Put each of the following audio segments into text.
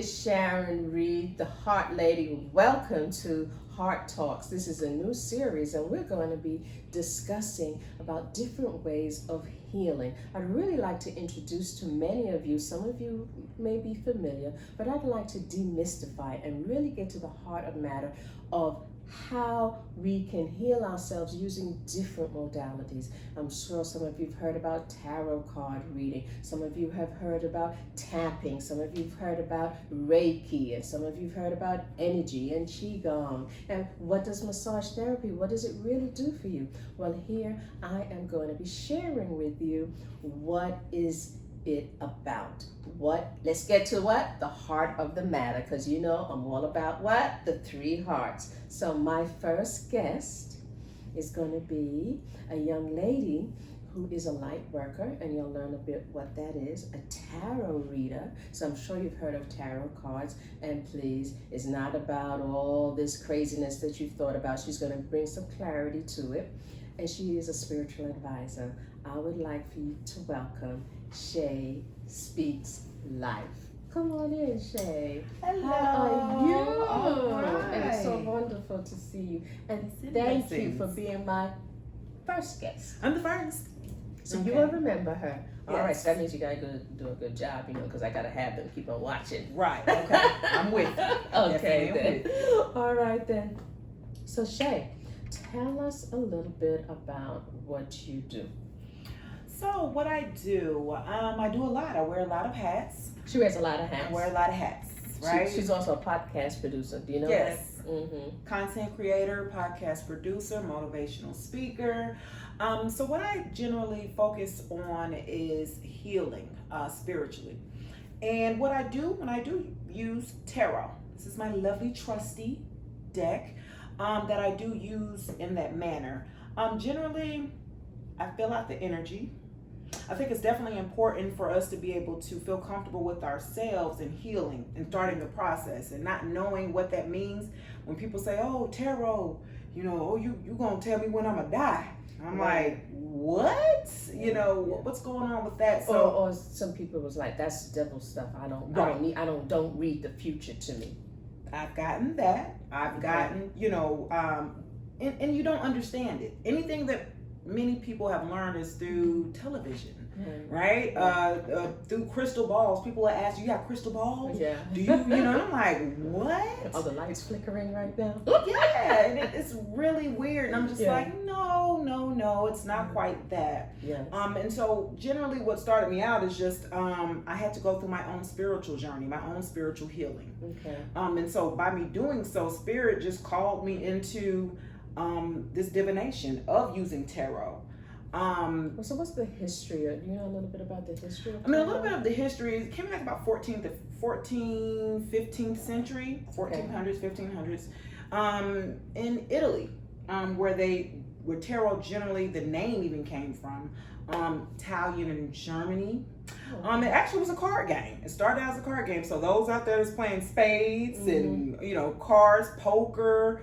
is Sharon Reed, the Heart Lady. Welcome to Heart Talks. This is a new series and we're going to be discussing about different ways of healing. I'd really like to introduce to many of you, some of you may be familiar, but I'd like to demystify and really get to the heart of matter of how we can heal ourselves using different modalities. I'm sure some of you have heard about tarot card reading. Some of you have heard about tapping. Some of you have heard about Reiki. And some of you have heard about energy and Qigong. And what does massage therapy, what does it really do for you? Well, here I am going to be sharing with you what is it about. Let's get to what? The heart of the matter, because you know I'm all about what? The three hearts. So my first guest is going to be a young lady who is a light worker, and you'll learn a bit what that is, a tarot reader. So I'm sure you've heard of tarot cards, and please, it's not about all this craziness that you've thought about. She's going to bring some clarity to it, and she is a spiritual advisor. I would like for you to welcome Shay Speaks Life. Come on in, Shay. Hello. How are you? All right. And it's so wonderful to see you. And thank you for being my first guest. I'm the first. So Okay. you will remember her. All right, Yes. so that means you gotta go do a good job, because I gotta have them keep on watching. Right. Okay. I'm with you. Okay, Definitely then. All right, then. So Shay, tell us a little bit about what you do. So what I do a lot. I wear a lot of hats. She wears a lot of hats. I wear a lot of hats. Right. She's also a podcast producer. Do you know Yes. that? Mm-hmm. Content creator, podcast producer, motivational speaker. So what I generally focus on is healing spiritually. And what I do when I do use tarot, this is my lovely trusty deck that I do use in that manner. Generally, I fill out the energy. I think it's definitely important for us to be able to feel comfortable with ourselves and healing and starting the process and not knowing what that means. When people say, oh, tarot, you gonna tell me when I'm gonna die. I'm like, what? What's going on with that? So, or some people was like, that's devil stuff. I don't read the future to me. I've gotten that. I've gotten, and you don't understand it. Anything that many people have learned is through television, right? Through crystal balls. People will ask, you got crystal balls? Yeah. Do you, and I'm like, what? Are the lights flickering right now? Yeah, and it's really weird. And I'm just like, no, it's not quite that. Yes. And so generally what started me out is just, I had to go through my own spiritual journey, my own spiritual healing. Okay. And so by me doing so, Spirit just called me into this divination of using tarot. So what's the history? Do you know a little bit about the history of a little bit of the history. It came back about 15th century, 1400s, 1500s, in Italy, where tarot generally, the name even came from, Italian and Germany. It actually was a card game. It started out as a card game. So those out there that's playing spades and, cards, poker,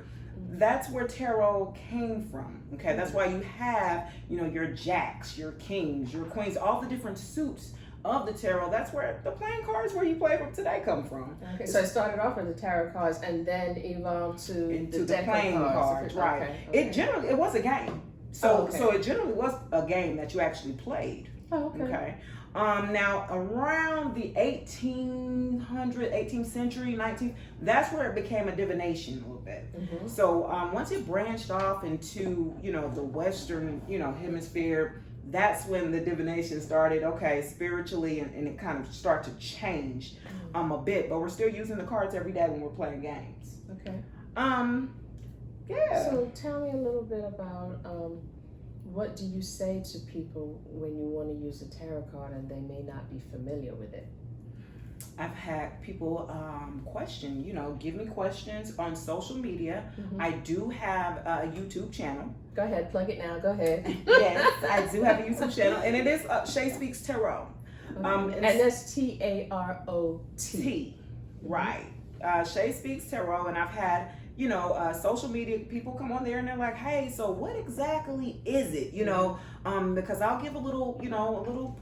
that's where tarot came from. Okay, that's why you have, your jacks, your kings, your queens, all the different suits of the tarot. That's where the playing cards where you play from today come from. Okay, so it started off with the tarot cards and then evolved into the deck playing of cards, right? Okay. It was a game. So it generally was a game that you actually played. Oh, okay. Okay. Now around the 18th century, 19th, that's where it became a divination a little bit. Mm-hmm. So once it branched off into, the Western, hemisphere, that's when the divination started, spiritually, and it kind of started to change a bit, but we're still using the cards every day when we're playing games. Okay. Yeah. So tell me a little bit about what do you say to people when you want to use a tarot card and they may not be familiar with it? I've had people question, give me questions on social media. Mm-hmm. I do have a YouTube channel. Go ahead, plug it now. Go ahead. Yes, I do have a YouTube channel, and it is Shay Speaks Tarot. And that's Tarot. Right. Shay Speaks Tarot, and I've had social media people come on there and they're like, hey, so what exactly is it? Because I'll give a little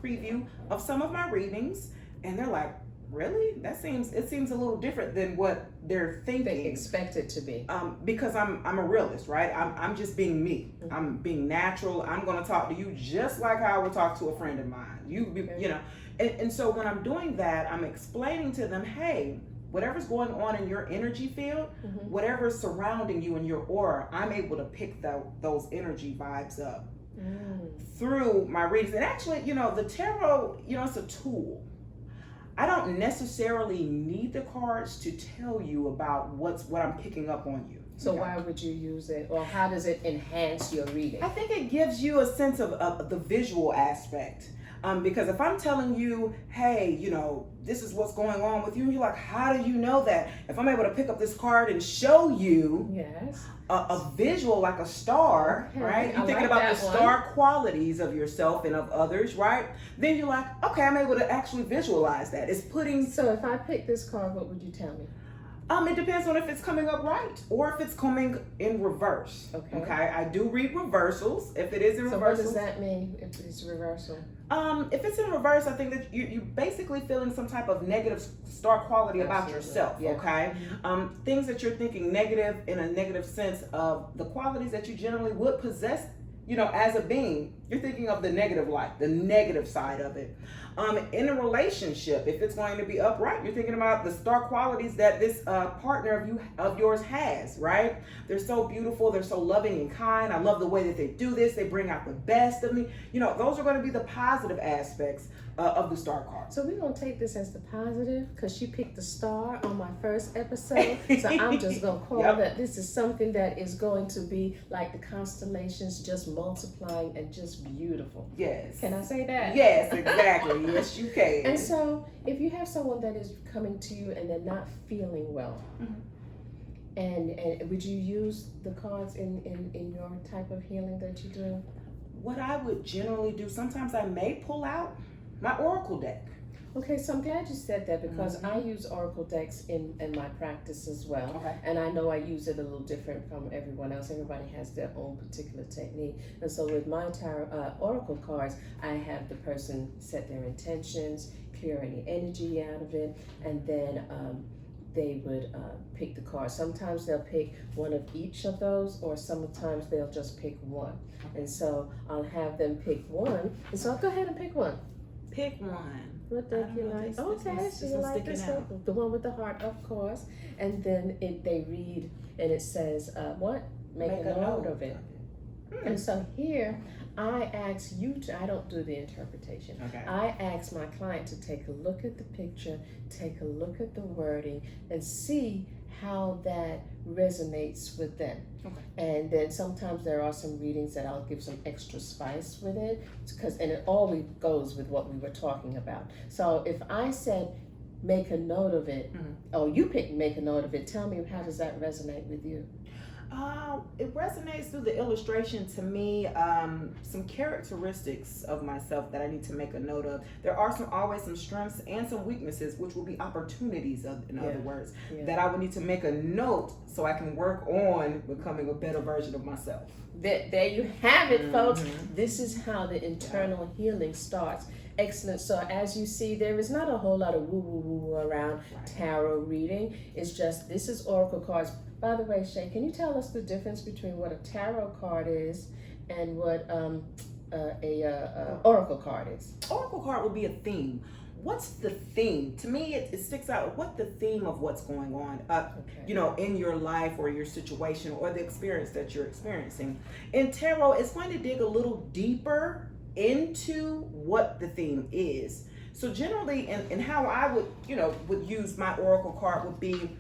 preview of some of my readings, and they're like, really? It seems a little different than what they're thinking. They expect it to be. Because I'm a realist, right? I'm just being me. Mm-hmm. I'm being natural. I'm going to talk to you just like how I would talk to a friend of mine. You know, and so when I'm doing that, I'm explaining to them, hey, whatever's going on in your energy field, Mm-hmm. whatever's surrounding you in your aura, I'm able to pick those energy vibes up through my readings. And actually, you know, the tarot, you know, it's a tool. I don't necessarily need the cards to tell you about what I'm picking up on you. So okay? why would you use it, or how does it enhance your reading? I think it gives you a sense of the visual aspect. Because if I'm telling you, hey, you know, this is what's going on with you, and you're like, how do you know that? If I'm able to pick up this card and show you Yes. a visual like a star, Okay. right? You're thinking like about that the one. star qualities of yourself and of others, right? Then you're like, okay, I'm able to actually visualize that. It's putting. So if I pick this card, what would you tell me? It depends on if it's coming up right or if it's coming in reverse. Okay. I do read reversals. If it is in So reversal. what does that mean if it's reversal? If it's in reverse, I think that you're basically feeling some type of negative star quality about Absolutely. yourself, Yeah. okay? Things that you're thinking negative in a negative sense of the qualities that you generally would possess, you know, as a being. You're thinking of the negative light, the negative side of it. In a relationship, if it's going to be upright, you're thinking about the star qualities that this partner of yours has, right? They're so beautiful, they're so loving and kind. I love the way that they do this. They bring out the best of me. You know, those are going to be the positive aspects of the star card. So we're going to take this as the positive, because she picked the star on my first episode. So I'm just going to call that this is something that is going to be like the constellations, just multiplying and just beautiful. Yes. Can I say that? Yes, exactly. Yes, you can. And so if you have someone that is coming to you and they're not feeling well, and would you use the cards in your type of healing that you do? What I would generally do, sometimes I may pull out my oracle deck. Okay, so I'm glad you said that, because I use oracle decks in my practice as well. Okay. And I know I use it a little different from everyone else. Everybody has their own particular technique. And so with my tarot oracle cards, I have the person set their intentions, clear any energy out of it, and then they would pick the card. Sometimes they'll pick one of each of those, or sometimes they'll just pick one. And so I'll have them pick one. And so I'll go ahead and pick one. Pick one. What deck you like? Okay, so you like this one? The one with the heart, of course. And then they read, and it says, what? Make a note of it. And so here, I ask you to, I don't do the interpretation. Okay. I ask my client to take a look at the picture, take a look at the wording, and see how that resonates with them. Okay. And then sometimes there are some readings that I'll give some extra spice with it, and it always goes with what we were talking about. So if I said make a note of it, oh, you picked make a note of it, tell me, how does that resonate with you? It resonates through the illustration to me, some characteristics of myself that I need to make a note of. There are always some strengths and some weaknesses, which will be opportunities, in other words, that I would need to make a note so I can work on becoming a better version of myself. There you have it, folks. This is how the internal healing starts. Excellent. So as you see, there is not a whole lot of woo-woo-woo around tarot reading. It's just, this is oracle cards. By the way, Shay, can you tell us the difference between what a tarot card is and what oracle card is? Oracle card would be a theme. What's the theme? To me, it sticks out. What the theme of what's going on, you know, in your life or your situation or the experience that you're experiencing. In tarot, it's going to dig a little deeper into what the theme is. So generally, and how I would use my oracle card would be,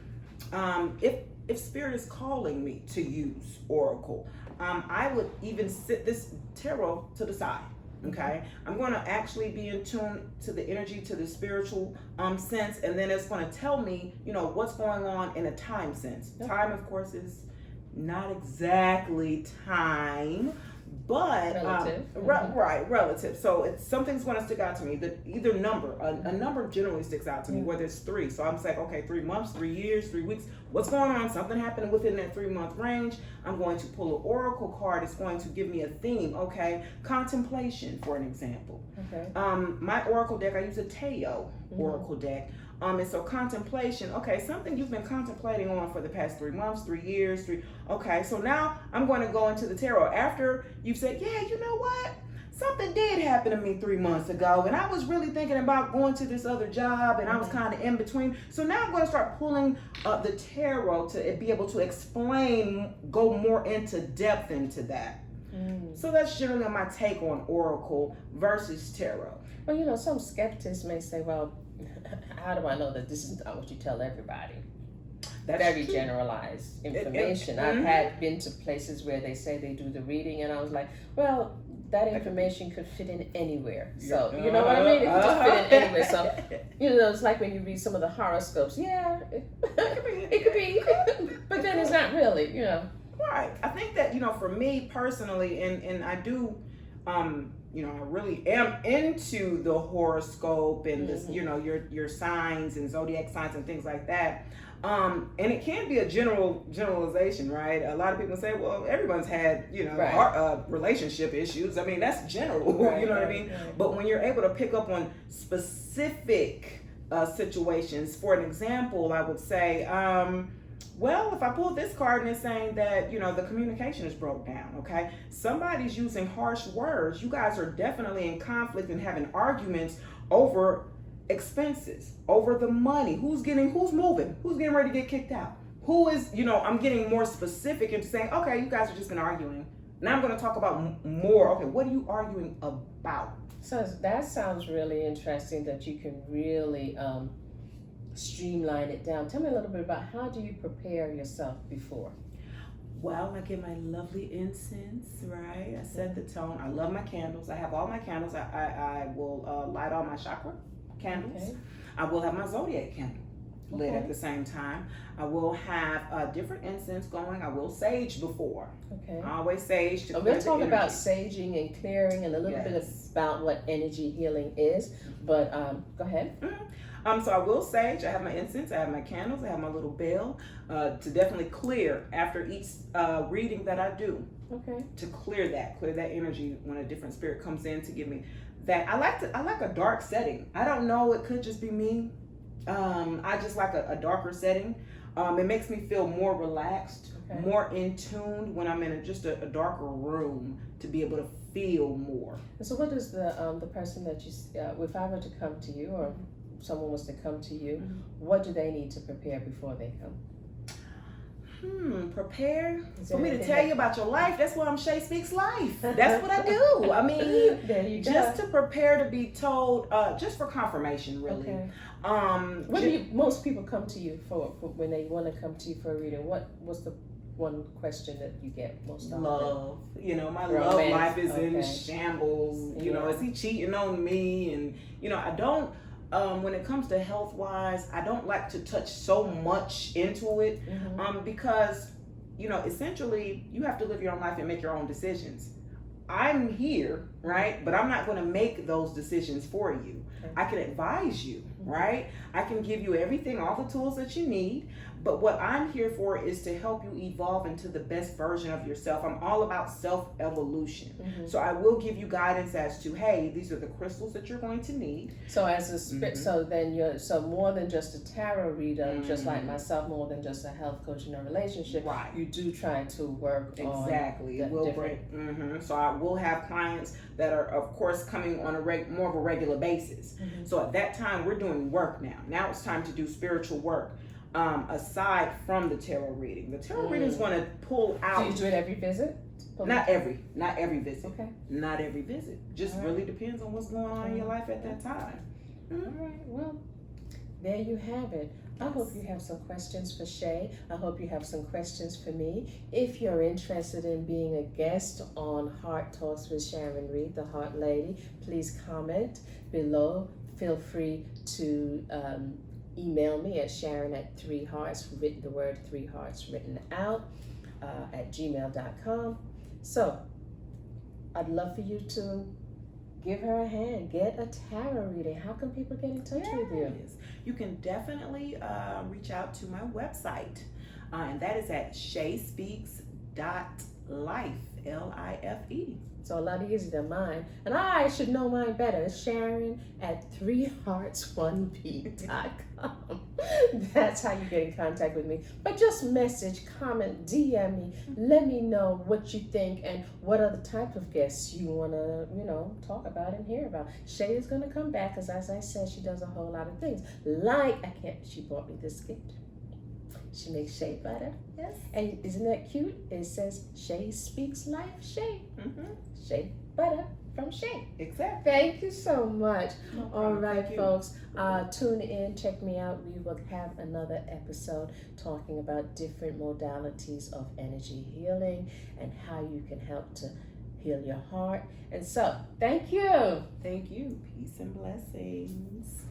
if spirit is calling me to use oracle, I would even sit this tarot to the side. Okay, I'm going to actually be in tune to the energy, to the spiritual sense, and then it's going to tell me, you know, what's going on in a time sense. Time, of course, is not exactly time, but relative. Relative. So something's going to stick out to me. Either number, a number generally sticks out to me, whether it's 3. So I'm saying, okay, 3 months, 3 years, 3 weeks. What's going on? Something happened within that 3-month range. I'm going to pull an oracle card. It's going to give me a theme. Okay, contemplation, for an example. Okay. My oracle deck, I use a Teo oracle deck. And so contemplation, okay, something you've been contemplating on for the past 3 months, 3 years, okay, so now I'm going to go into the tarot after you've said, yeah, you know what? Something did happen to me 3 months ago, and I was really thinking about going to this other job, and I was kind of in between. So now I'm going to start pulling the tarot to be able to explain, go more into depth into that. So that's generally my take on oracle versus tarot. Well, some skeptics may say, well, how do I know that this is not what you tell everybody? That's very true. Generalized information. I've been to places where they say they do the reading, and I was like, well, that information could fit in anywhere. So, you know what I mean? It could just fit in anywhere. So, it's like when you read some of the horoscopes. Yeah, it could be. But then it's not really, Right. I think that, for me personally, and I do, I really am into the horoscope and this, your signs and zodiac signs and things like that. And it can be a generalization, right? A lot of people say, well, everyone's had, relationship issues. I mean, that's general, right, you know what I mean? Right. But when you're able to pick up on specific situations, for an example, I would say, well, if I pull this card and it's saying that, the communication is broke down, okay? Somebody's using harsh words. You guys are definitely in conflict and having arguments over expenses, over the money. Who's moving? Who's getting ready to get kicked out? Who is, I'm getting more specific and saying, okay, you guys have just been arguing. Now I'm going to talk about more. Okay, what are you arguing about? So that sounds really interesting that you can really streamline it down. Tell me a little bit about how do you prepare yourself before? Well, I get my lovely incense, right? I set the tone. I love my candles. I have all my candles. I will light all my chakra candles. Okay. I will have my zodiac candle lit at the same time. I will have different incense going. I will sage before. Okay. I always sage to we'll talk about saging and clearing and a little bit about what energy healing is. But go ahead. So I will sage. I have my incense. I have my candles. I have my little bell to definitely clear after each reading that I do. Okay. To clear that energy when a different spirit comes in to give me that. I like a dark setting. I don't know. It could just be me. I just like a darker setting. It makes me feel more relaxed, more in tune when I'm in just a darker room to be able to feel more. And so, what does the person that you, if I were to come to you or someone was to come to you, what do they need to prepare before they come? Prepare for me to tell you about your life. That's why I'm Shay Speaks Life. That's what I do. I mean, just to prepare to be told, just for confirmation, really. Okay. What do most people come to you for when they want to come to you for a reading? What's the one question that you get most often? Love. My love life is in shambles. Is he cheating on me? And I don't. When it comes to health-wise, I don't like to touch so much into it because, essentially, you have to live your own life and make your own decisions. I'm here, right? But I'm not going to make those decisions for you. Okay. I can advise you, right? I can give you everything, all the tools that you need. But what I'm here for is to help you evolve into the best version of yourself. I'm all about self-evolution. So I will give you guidance as to, hey, these are the crystals that you're going to need. So as a so then so more than just a tarot reader, just like myself, more than just a health coach in a relationship, right? You do try to work exactly. It will bring. So I will have clients that are, of course, coming on more of a regular basis. So at that time, we're doing work now. Now it's time to do spiritual work. Aside from the tarot reading, the tarot readings want to pull out. Do you do it every visit? Not every visit. Okay. Not every visit. Just really depends on what's going on in your life at that time. All right. Well, there you have it. I hope you have some questions for Shay. I hope you have some questions for me. If you're interested in being a guest on Heart Talks with Sharon Reed, the Heart Lady, please comment below. Feel free to email me at Sharon at 3 hearts, the word 3 hearts written out, at gmail.com. So I'd love for you to give her a hand, get a tarot reading. How can people get in touch with you? You can definitely reach out to my website, and that is at shayspeaks.life, Life. So a lot easier than mine. And I should know mine better. It's Sharon at 3hearts1beat.com. That's how you get in contact with me. But just message, comment, DM me. Let me know what you think and what other type of guests you want to, talk about and hear about. Shay is going to come back because, as I said, she does a whole lot of things. She bought me this gift. She makes shea butter. Yes. And isn't that cute? It says Shay Speaks Life, Shay. Mm-hmm. Shea butter from Shay. Exactly. Thank you so much. No All problem. right, Thank you. folks. Tune in. Check me out. We will have another episode talking about different modalities of energy healing and how you can help to heal your heart. And so, thank you. Thank you. Peace and blessings.